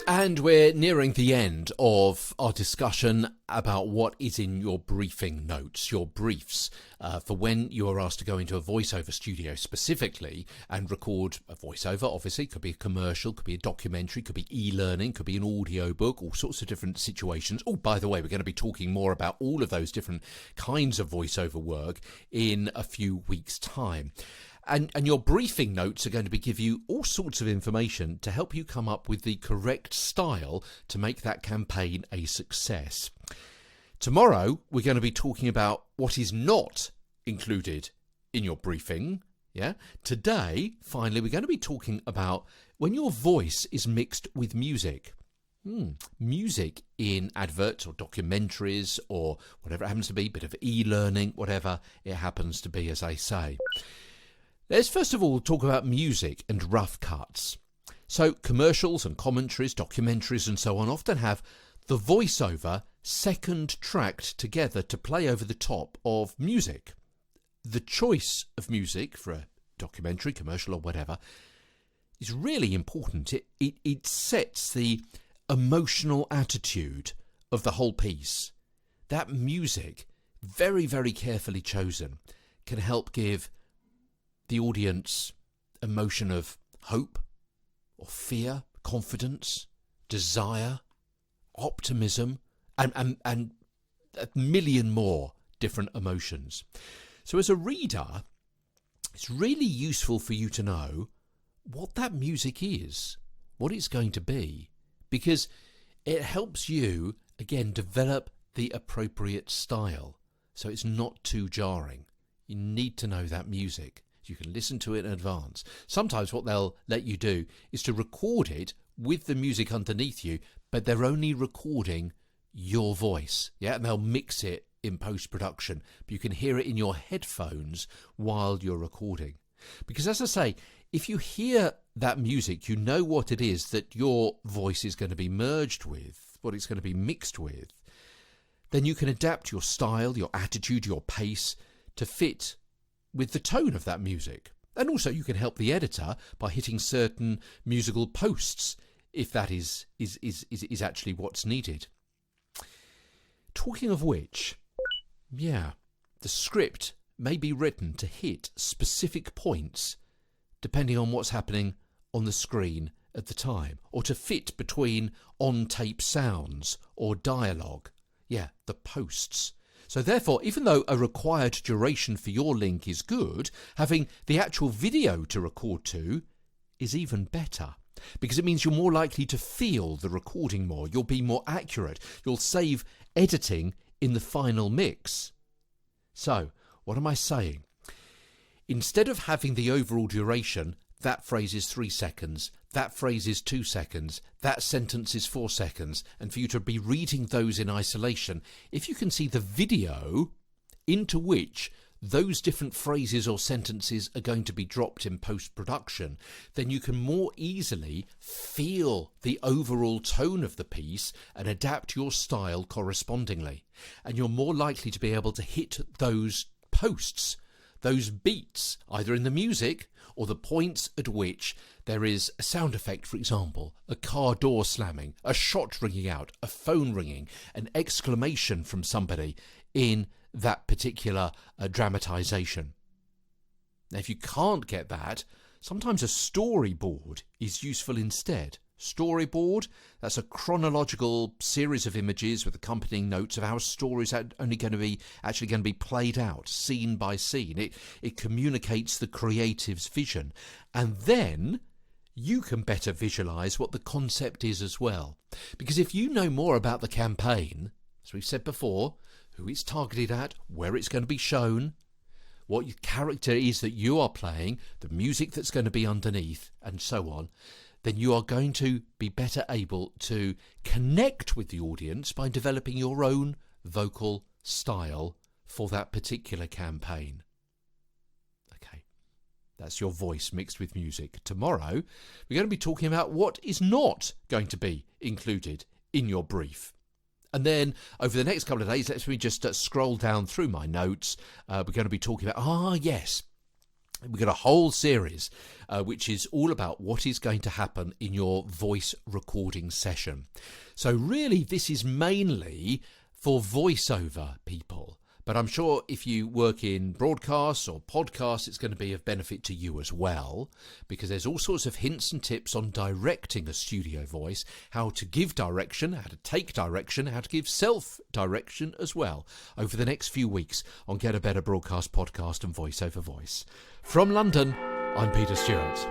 And we're nearing the end of our discussion about what is in your briefing notes, your briefs, for when you are asked to go into a voiceover studio specifically and record a voiceover. Obviously, it could be a commercial, could be a documentary, could be e-learning, could be an audio book, all sorts of different situations. Oh, by the way, we're going to be talking more about all of those different kinds of voiceover work in a few weeks' time. And your briefing notes are going to give you all sorts of information to help you come up with the correct style to make that campaign a success. Tomorrow, we're going to be talking about what is not included in your briefing. Yeah. Today, finally, we're going to be talking about when your voice is mixed with music. Music in adverts or documentaries or whatever it happens to be, bit of e-learning, whatever it happens to be, as I say. Let's first of all talk about music and rough cuts. So commercials and commentaries, documentaries and so on often have the voiceover second tracked together to play over the top of music. The choice of music for a documentary, commercial or whatever is really important. It sets the emotional attitude of the whole piece. That music, very, very carefully chosen, can help give the audience emotion of hope or fear, confidence, desire, optimism, and a million more different emotions. So as a reader, it's really useful for you to know what that music is, what it's going to be, because it helps you, again, develop the appropriate style so it's not too jarring. You need to know that music. You can listen to it in advance. Sometimes what they'll let you do is to record it with the music underneath you, but they're only recording your voice. Yeah, and they'll mix it in post-production, but you can hear it in your headphones while you're recording. Because as I say, if you hear that music, you know what it is that your voice is going to be merged with, what it's going to be mixed with, then you can adapt your style, your attitude, your pace to fit with the tone of that music. And also you can help the editor by hitting certain musical posts if that is actually what's needed. Talking of which, the script may be written to hit specific points depending on what's happening on the screen at the time, or to fit between on-tape sounds or dialogue. The posts. So therefore, even though a required duration for your link is good, having the actual video to record to is even better, because it means you're more likely to feel the recording more, you'll be more accurate, you'll save editing in the final mix. So, what am I saying? Instead of having the overall duration, that phrase is 3 seconds, that phrase is 2 seconds, that sentence is 4 seconds, and for you to be reading those in isolation, if you can see the video into which those different phrases or sentences are going to be dropped in post-production, then you can more easily feel the overall tone of the piece and adapt your style correspondingly. And you're more likely to be able to hit those posts, those beats, either in the music or the points at which there is a sound effect, for example, a car door slamming, a shot ringing out, a phone ringing, an exclamation from somebody in that particular dramatisation. Now, if you can't get that, sometimes a storyboard is useful instead. Storyboard, that's a chronological series of images with accompanying notes of how stories are only going to be played out, scene by scene. It communicates the creative's vision. And then you can better visualise what the concept is as well. Because if you know more about the campaign, as we've said before, who it's targeted at, where it's going to be shown, what your character is that you are playing, the music that's going to be underneath, and so on, then you are going to be better able to connect with the audience by developing your own vocal style for that particular campaign. Okay, that's your voice mixed with music. Tomorrow, we're going to be talking about what is not going to be included in your brief. And then over the next couple of days, let's just scroll down through my notes. We're going to be talking about, We've got a whole series which is all about what is going to happen in your voice recording session. So really, this is mainly for voiceover people. But I'm sure if you work in broadcasts or podcasts, it's going to be of benefit to you as well, because there's all sorts of hints and tips on directing a studio voice, how to give direction, how to take direction, how to give self-direction as well, over the next few weeks on Get a Better Broadcast Podcast and Voiceover Voice. From London, I'm Peter Stewart.